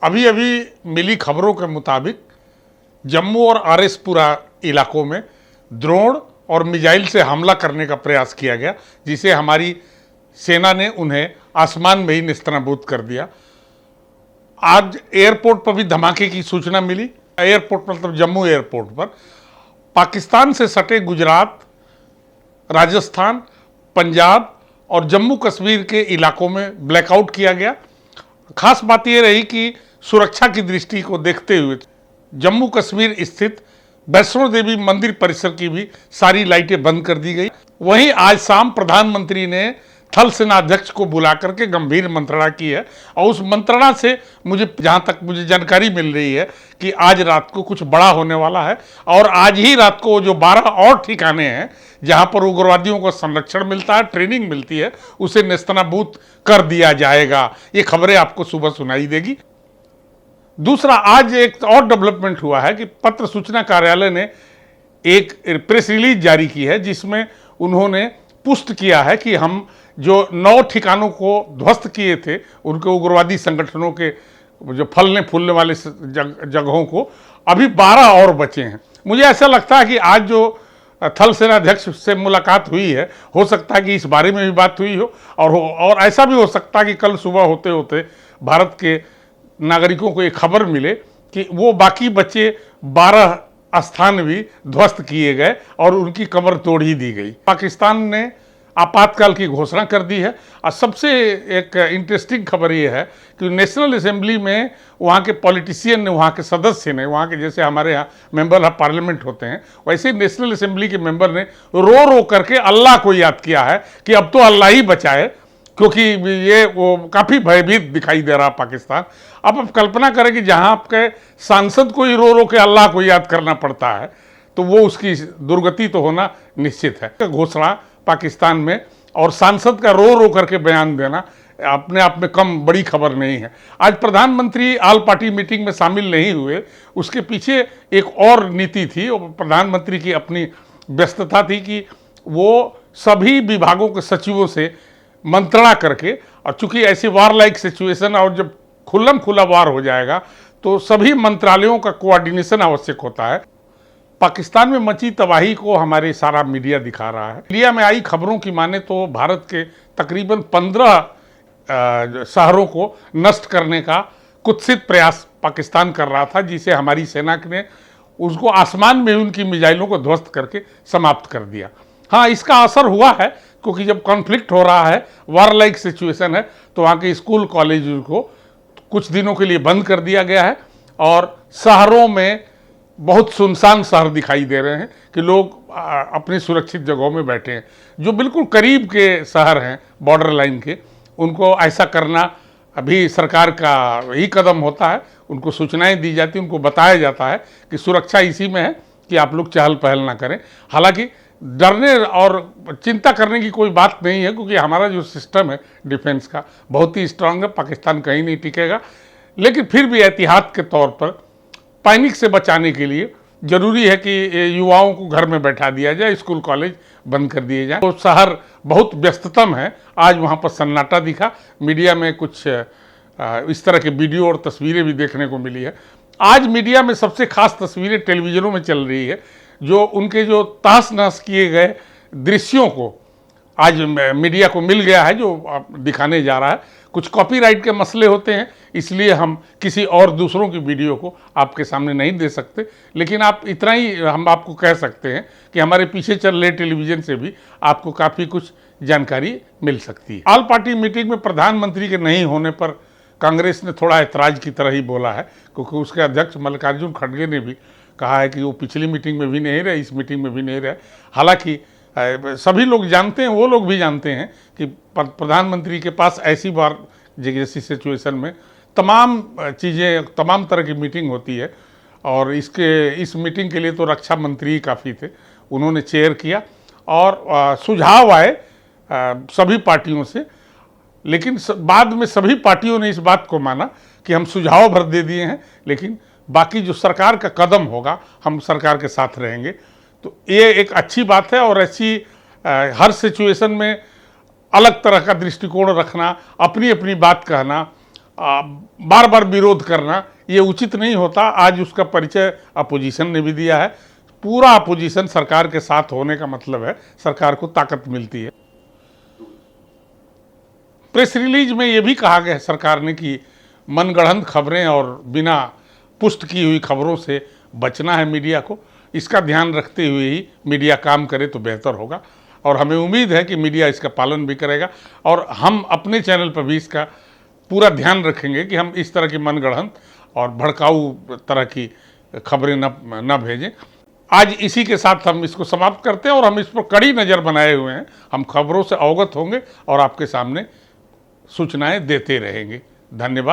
अभी अभी मिली खबरों के मुताबिक जम्मू और आरएसपुरा इलाकों में ड्रोन और मिसाइल से हमला करने का प्रयास किया गया, जिसे हमारी सेना ने उन्हें आसमान में ही नेस्तनाबूद कर दिया। आज एयरपोर्ट पर भी धमाके की सूचना मिली। एयरपोर्ट मतलब जम्मू एयरपोर्ट पर पाकिस्तान से सटे गुजरात, राजस्थान, पंजाब और जम्मू कश्मीर के इलाकों में ब्लैकआउट किया गया। खास बात यह रही कि सुरक्षा की दृष्टि को देखते हुए जम्मू कश्मीर स्थित वैष्णो देवी मंदिर परिसर की भी सारी लाइटें बंद कर दी गई। वहीं आज शाम प्रधानमंत्री ने थल सेना अध्यक्ष को बुला करके गंभीर मंत्रणा की है और उस मंत्रणा से जहां तक मुझे जानकारी मिल रही है कि आज रात को कुछ बड़ा होने वाला है और आज ही रात को जो 12 और ठिकाने हैं जहां पर उग्रवादियों को संरक्षण मिलता है, ट्रेनिंग मिलती है, उसे नेस्तनाबूद कर दिया जाएगा। ये खबरें आपको सुबह सुनाई देगी। दूसरा, आज एक और डेवलपमेंट हुआ है कि पत्र सूचना कार्यालय ने एक प्रेस रिलीज जारी की है जिसमें उन्होंने पुष्ट किया है कि हम जो 9 ठिकानों को ध्वस्त किए थे उनके उग्रवादी संगठनों के जो फलने फूलने वाले जगहों को, अभी 12 और बचे हैं। मुझे ऐसा लगता है कि आज जो थल सेनाध्यक्ष से मुलाकात हुई है, हो सकता है कि इस बारे में भी बात हुई हो और ऐसा भी हो सकता है कि कल सुबह होते होते भारत के नागरिकों को एक खबर मिले कि वो बाकी बचे 12 स्थान भी ध्वस्त किए गए और उनकी कमर तोड़ ही दी गई। पाकिस्तान ने आपातकाल की घोषणा कर दी है। और सबसे एक इंटरेस्टिंग खबर ये है कि नेशनल असेंबली में वहाँ के पॉलिटिशियन ने, वहाँ के सदस्य ने, वहाँ के जैसे हमारे यहाँ मेंबर ऑफ पार्लियामेंट होते हैं वैसे नेशनल असेंबली के मेंबर ने रो रो करके अल्लाह को याद किया है कि अब तो अल्लाह ही बचाए, क्योंकि ये वो काफ़ी भयभीत दिखाई दे रहा पाकिस्तान। अब आप कल्पना करें कि जहाँ आपके सांसद को ही रो रो के अल्लाह को याद करना पड़ता है तो वो उसकी दुर्गति तो होना निश्चित है। घोषणा पाकिस्तान में और सांसद का रो रो करके बयान देना अपने आप में कम बड़ी खबर नहीं है। आज प्रधानमंत्री ऑल पार्टी मीटिंग में शामिल नहीं हुए, उसके पीछे एक और नीति थी। प्रधानमंत्री की अपनी व्यस्तता थी कि वो सभी विभागों के सचिवों से मंत्रणा करके, और चूंकि ऐसी वार लाइक सिचुएशन और जब खुल्लम खुला वार हो जाएगा तो सभी मंत्रालयों का कोऑर्डिनेशन आवश्यक होता है। पाकिस्तान में मची तबाही को हमारे सारा मीडिया दिखा रहा है। मीडिया में आई खबरों की माने तो भारत के तकरीबन 15 शहरों को नष्ट करने का कुत्सित प्रयास पाकिस्तान कर रहा था, जिसे हमारी सेना ने उसको आसमान में उनकी मिसाइलों को ध्वस्त करके समाप्त कर दिया। हाँ, इसका असर हुआ है क्योंकि जब कॉन्फ्लिक्ट हो रहा है, वार लाइक सिचुएशन है, तो वहाँ के स्कूल कॉलेज को कुछ दिनों के लिए बंद कर दिया गया है और शहरों में बहुत सुनसान शहर दिखाई दे रहे हैं कि लोग अपनी सुरक्षित जगहों में बैठे हैं। जो बिल्कुल करीब के शहर हैं बॉर्डर लाइन के, उनको ऐसा करना अभी सरकार का ही कदम होता है। उनको सूचनाएं दी जाती, उनको बताया जाता है कि सुरक्षा इसी में है कि आप लोग चहल पहल ना करें। हालांकि डरने और चिंता करने की कोई बात नहीं है, क्योंकि हमारा जो सिस्टम है डिफेंस का बहुत ही स्ट्रांग है। पाकिस्तान कहीं नहीं टिकेगा, लेकिन फिर भी एहतियात के तौर पर पैनिक से बचाने के लिए जरूरी है कि युवाओं को घर में बैठा दिया जाए, स्कूल कॉलेज बंद कर दिए जाए। तो शहर बहुत व्यस्ततम है। आज वहाँ पर सन्नाटा दिखा। मीडिया में कुछ इस तरह के वीडियो और तस्वीरें भी देखने को मिली है। आज मीडिया में सबसे खास तस्वीरें टेलीविजनों में चल रही है, जो उनके जो तहस नहस किए गए दृश्यों को आज मीडिया को मिल गया है, जो दिखाने जा रहा है। कुछ कॉपीराइट के मसले होते हैं, इसलिए हम किसी और दूसरों की वीडियो को आपके सामने नहीं दे सकते, लेकिन आप इतना ही हम आपको कह सकते हैं कि हमारे पीछे चल रहे टेलीविज़न से भी आपको काफ़ी कुछ जानकारी मिल सकती है। ऑल पार्टी मीटिंग में प्रधानमंत्री के नहीं होने पर कांग्रेस ने थोड़ा ऐतराज़ की तरह ही बोला है, क्योंकि उसके अध्यक्ष मल्लिकार्जुन खड़गे ने भी कहा है कि वो पिछली मीटिंग में भी नहीं रहे, इस मीटिंग में भी नहीं रहे। हालांकि सभी लोग जानते हैं, वो लोग भी जानते हैं कि प्रधानमंत्री के पास ऐसी बार जैसी सिचुएशन में तमाम चीज़ें, तमाम तरह की मीटिंग होती है और इस मीटिंग के लिए तो रक्षा मंत्री ही काफ़ी थे। उन्होंने चेयर किया और सुझाव आए सभी पार्टियों से, लेकिन बाद में सभी पार्टियों ने इस बात को माना कि हम सुझाव भर दे दिए हैं, लेकिन बाकी जो सरकार का कदम होगा हम सरकार के साथ रहेंगे। तो ये एक अच्छी बात है और ऐसी हर सिचुएशन में अलग तरह का दृष्टिकोण रखना, अपनी अपनी बात कहना बार बार विरोध करना ये उचित नहीं होता। आज उसका परिचय अपोजिशन ने भी दिया है। पूरा अपोजिशन सरकार के साथ होने का मतलब है सरकार को ताकत मिलती है। प्रेस रिलीज में ये भी कहा गया है सरकार ने कि मनगढ़ंत खबरें और बिना पुष्ट की हुई खबरों से बचना है मीडिया को। इसका ध्यान रखते हुए ही मीडिया काम करे तो बेहतर होगा और हमें उम्मीद है कि मीडिया इसका पालन भी करेगा और हम अपने चैनल पर भी इसका पूरा ध्यान रखेंगे कि हम इस तरह की मनगढ़ंत और भड़काऊ तरह की खबरें न भेजें। आज इसी के साथ हम इसको समाप्त करते हैं और हम इस पर कड़ी नज़र बनाए हुए हैं। हम खबरों से अवगत होंगे और आपके सामने सूचनाएं देते रहेंगे। धन्यवाद।